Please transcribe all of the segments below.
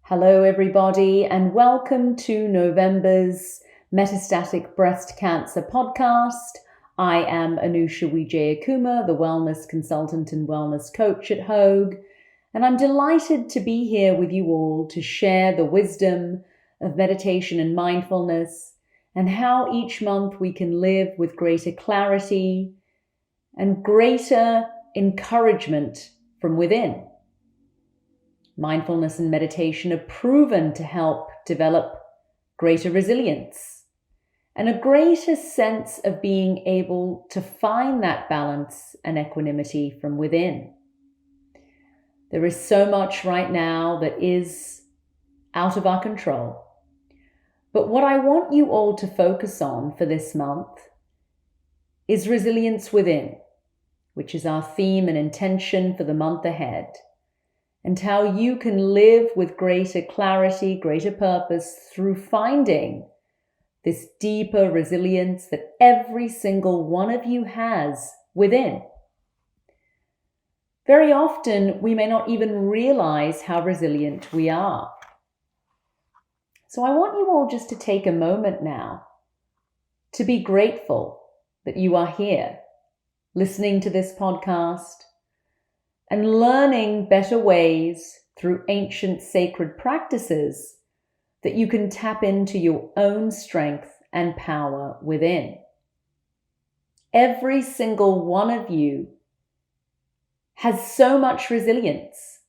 Hello everybody and welcome to November's Metastatic Breast Cancer podcast. I am Anusha Wijeyakumar, the Wellness Consultant and Wellness Coach at Hogue, and I'm delighted to be here with you all to share the wisdom of meditation and mindfulness and how each month we can live with greater clarity and greater encouragement from within. Mindfulness and meditation are proven to help develop greater resilience and a greater sense of being able to find that balance and equanimity from within. There is so much right now that is out of our control. But what I want you all to focus on for this month is resilience within, which is our theme and intention for the month ahead, and how you can live with greater clarity, greater purpose through finding this deeper resilience that every single one of you has within. Very often, we may not even realize how resilient we are. So I want you all just to take a moment now to be grateful that you are here, listening to this podcast, and learning better ways through ancient sacred practices that you can tap into your own strength and power within. Every single one of you has so much resilience.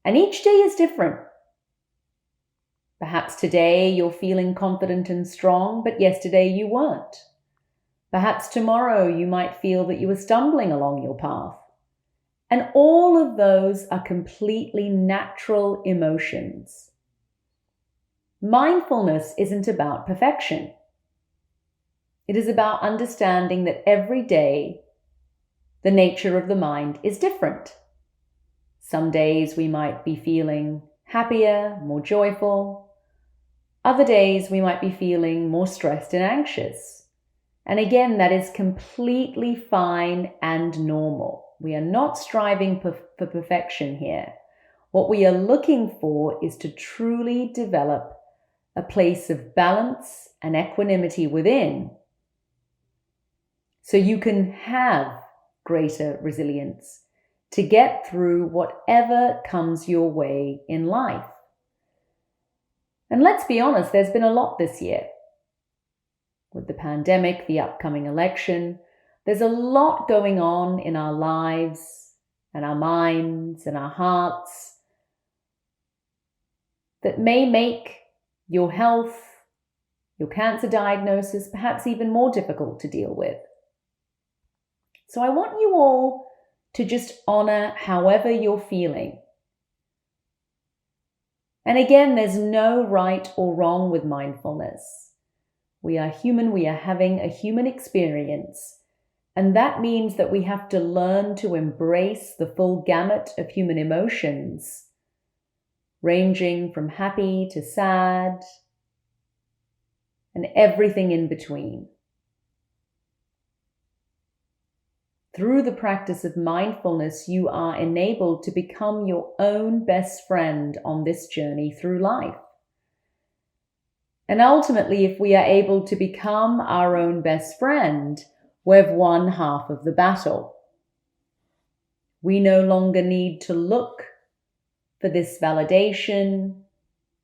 And each day is different. Perhaps today you're feeling confident and strong, but yesterday you weren't. Perhaps tomorrow you might feel that you are stumbling along your path. And all of those are completely natural emotions. Mindfulness isn't about perfection. It is about understanding that every day the nature of the mind is different. Some days we might be feeling happier, more joyful. Other days we might be feeling more stressed and anxious. And again, that is completely fine and normal. We are not striving for perfection here. What we are looking for is to truly develop a place of balance and equanimity within, so you can have greater resilience to get through whatever comes your way in life. And let's be honest, there's been a lot this year. With the pandemic, the upcoming election, there's a lot going on in our lives and our minds and our hearts that may make your health, your cancer diagnosis, perhaps even more difficult to deal with. So I want you all to just honor however you're feeling. And again, there's no right or wrong with mindfulness. We are human, we are having a human experience, and that means that we have to learn to embrace the full gamut of human emotions, ranging from happy to sad, and everything in between. Through the practice of mindfulness, you are enabled to become your own best friend on this journey through life. And ultimately, if we are able to become our own best friend, we've won half of the battle. We no longer need to look for this validation,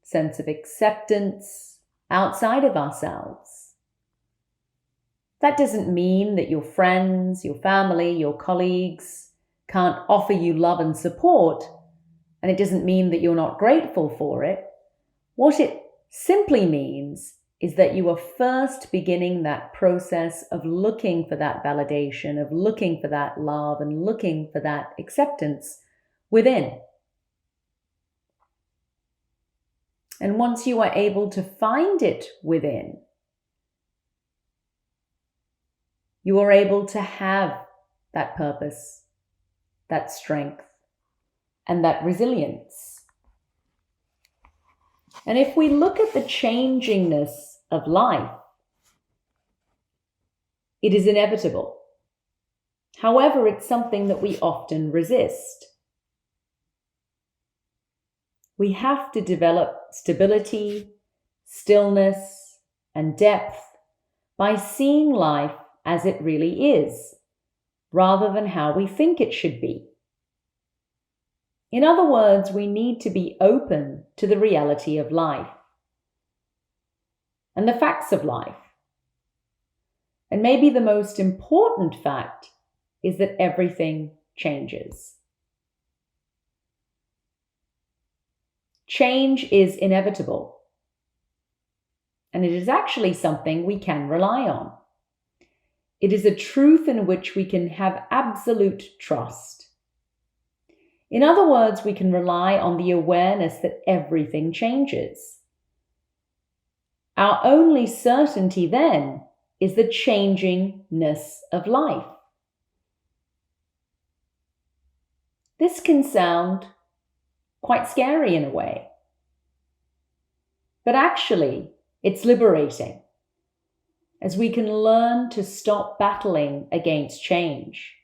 sense of acceptance outside of ourselves. That doesn't mean that your friends, your family, your colleagues can't offer you love and support, and it doesn't mean that you're not grateful for it. What it simply means is that you are first beginning that process of looking for that validation, of looking for that love and looking for that acceptance within. And once you are able to find it within, you are able to have that purpose, that strength, and that resilience. And if we look at the changingness of life, it is inevitable. However, it's something that we often resist. We have to develop stability, stillness, and depth by seeing life as it really is, rather than how we think it should be. In other words, we need to be open to the reality of life and the facts of life. And maybe the most important fact is that everything changes. Change is inevitable, and it is actually something we can rely on. It is a truth in which we can have absolute trust. In other words, we can rely on the awareness that everything changes. Our only certainty then is the changingness of life. This can sound quite scary in a way, but actually it's liberating, as we can learn to stop battling against change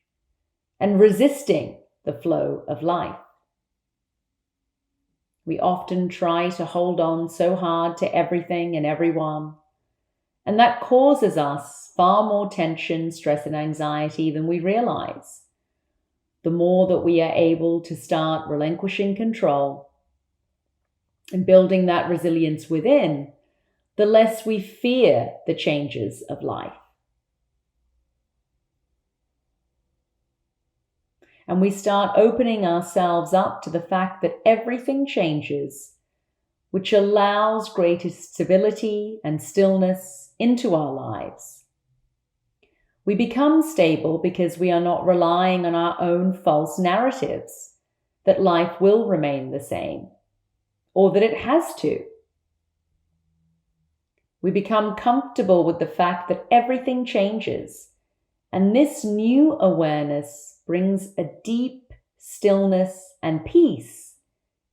and resisting the flow of life. We often try to hold on so hard to everything and everyone, and that causes us far more tension, stress, and anxiety than we realize. The more that we are able to start relinquishing control and building that resilience within, the less we fear the changes of life. And we start opening ourselves up to the fact that everything changes, which allows greater stability and stillness into our lives. We become stable because we are not relying on our own false narratives that life will remain the same, or that it has to. We become comfortable with the fact that everything changes, and this new awareness brings a deep stillness and peace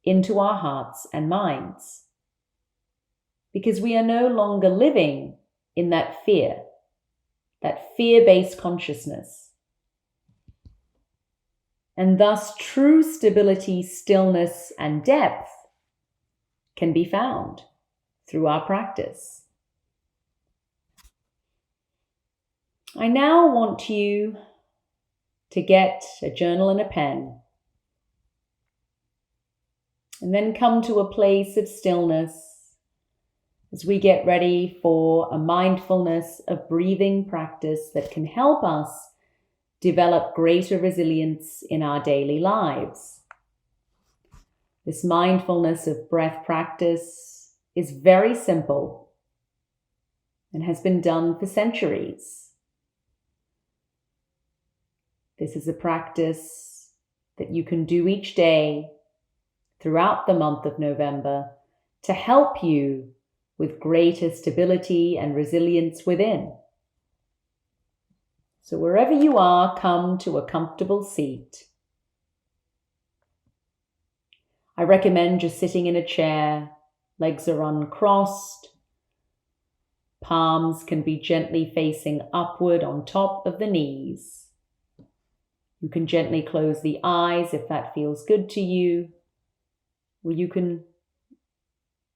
into our hearts and minds, because we are no longer living in that fear-based consciousness. And thus true stability, stillness, and depth can be found through our practice. I now want you to get a journal and a pen, and then come to a place of stillness as we get ready for a mindfulness of breathing practice that can help us develop greater resilience in our daily lives. This mindfulness of breath practice is very simple and has been done for centuries. This is a practice that you can do each day throughout the month of November to help you with greater stability and resilience within. So wherever you are, come to a comfortable seat. I recommend just sitting in a chair, legs are uncrossed, palms can be gently facing upward on top of the knees. You can gently close the eyes if that feels good to you, or you can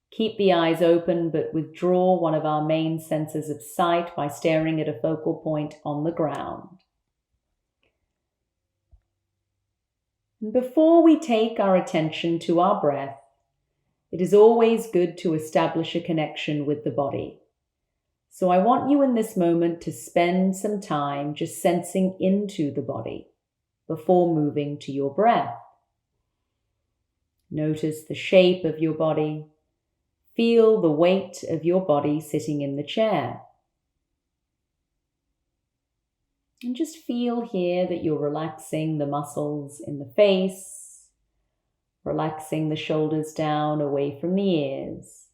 keep the eyes open but withdraw one of our main senses of sight by staring at a focal point on the ground. And before we take our attention to our breath, it is always good to establish a connection with the body. So I want you in this moment to spend some time just sensing into the body before moving to your breath. Notice the shape of your body. Feel the weight of your body sitting in the chair. And just feel here that you're relaxing the muscles in the face, relaxing the shoulders down away from the ears,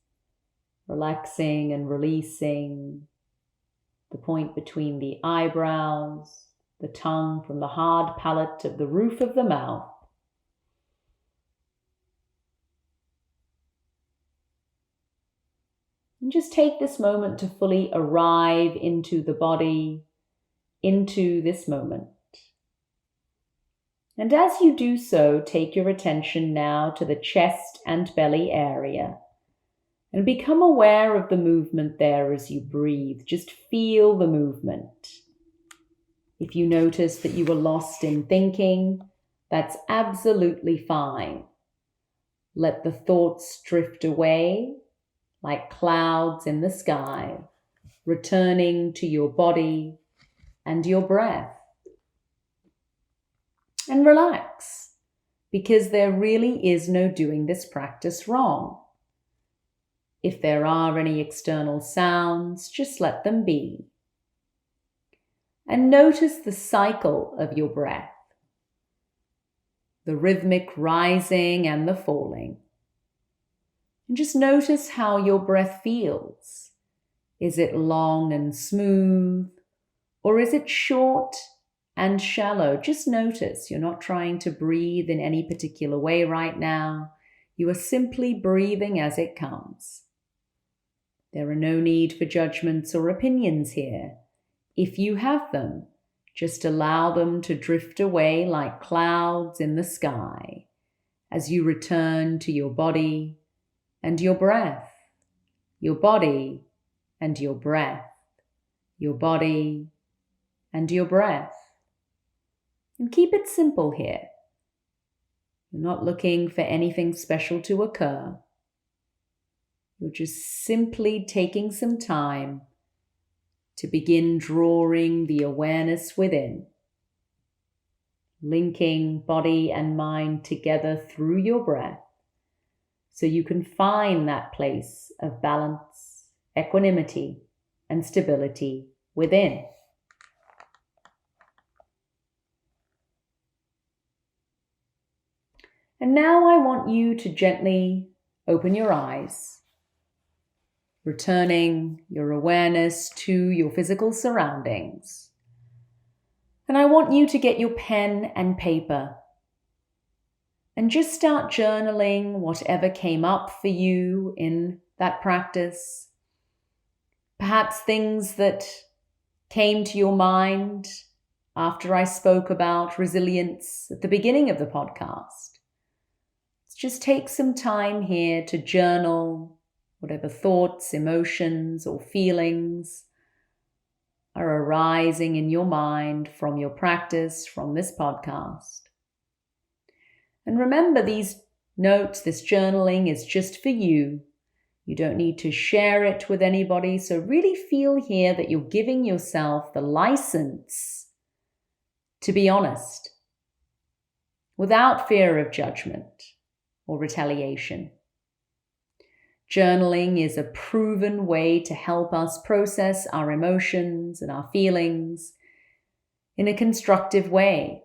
relaxing and releasing the point between the eyebrows, the tongue from the hard palate of the roof of the mouth. And just take this moment to fully arrive into the body, into this moment. And as you do so, take your attention now to the chest and belly area and become aware of the movement there as you breathe. Just feel the movement. If you notice that you were lost in thinking, that's absolutely fine. Let the thoughts drift away like clouds in the sky, returning to your body and your breath. And relax, because there really is no doing this practice wrong. If there are any external sounds, just let them be. And notice the cycle of your breath, the rhythmic rising and the falling. And just notice how your breath feels. Is it long and smooth, or is it short and shallow? Just notice. You're not trying to breathe in any particular way right now. You are simply breathing as it comes. There are no need for judgments or opinions here. If you have them, just allow them to drift away like clouds in the sky as you return to your body and your breath, your body and your breath, your body and your breath. And keep it simple here. You're not looking for anything special to occur. You're just simply taking some time to begin drawing the awareness within, linking body and mind together through your breath so you can find that place of balance, equanimity, and stability within. And now I want you to gently open your eyes, returning your awareness to your physical surroundings. And I want you to get your pen and paper and just start journaling whatever came up for you in that practice. Perhaps things that came to your mind after I spoke about resilience at the beginning of the podcast. Just take some time here to journal whatever thoughts, emotions, or feelings are arising in your mind from your practice, from this podcast. And remember, these notes, this journaling is just for you. You don't need to share it with anybody. So really feel here that you're giving yourself the license to be honest, without fear of judgment or retaliation. Journaling is a proven way to help us process our emotions and our feelings in a constructive way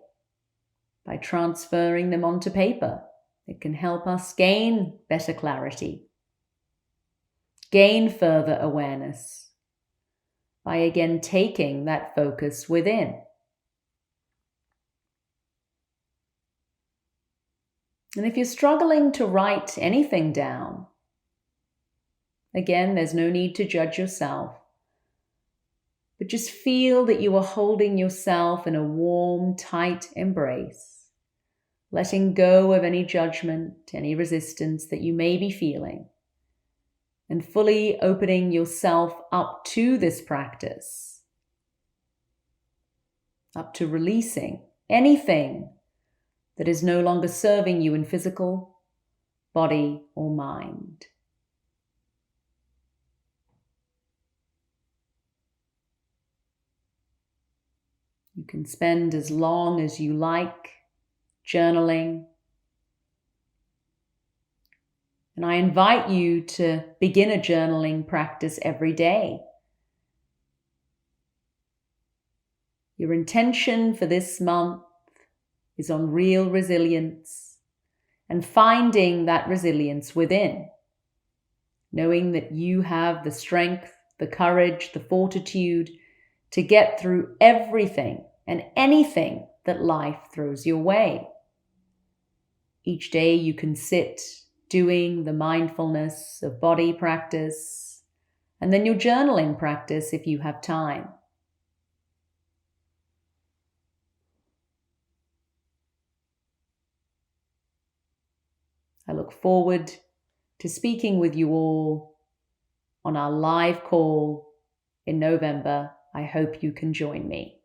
by transferring them onto paper. It can help us gain better clarity, gain further awareness by again taking that focus within. And if you're struggling to write anything down, again, there's no need to judge yourself, but just feel that you are holding yourself in a warm, tight embrace, letting go of any judgment, any resistance that you may be feeling, and fully opening yourself up to this practice, up to releasing anything that is no longer serving you in physical, body, or mind. You can spend as long as you like journaling. And I invite you to begin a journaling practice every day. Your intention for this month is on real resilience and finding that resilience within, knowing that you have the strength, the courage, the fortitude to get through everything and anything that life throws your way. Each day you can sit doing the mindfulness of body practice and then your journaling practice if you have time. I look forward to speaking with you all on our live call in November. I hope you can join me.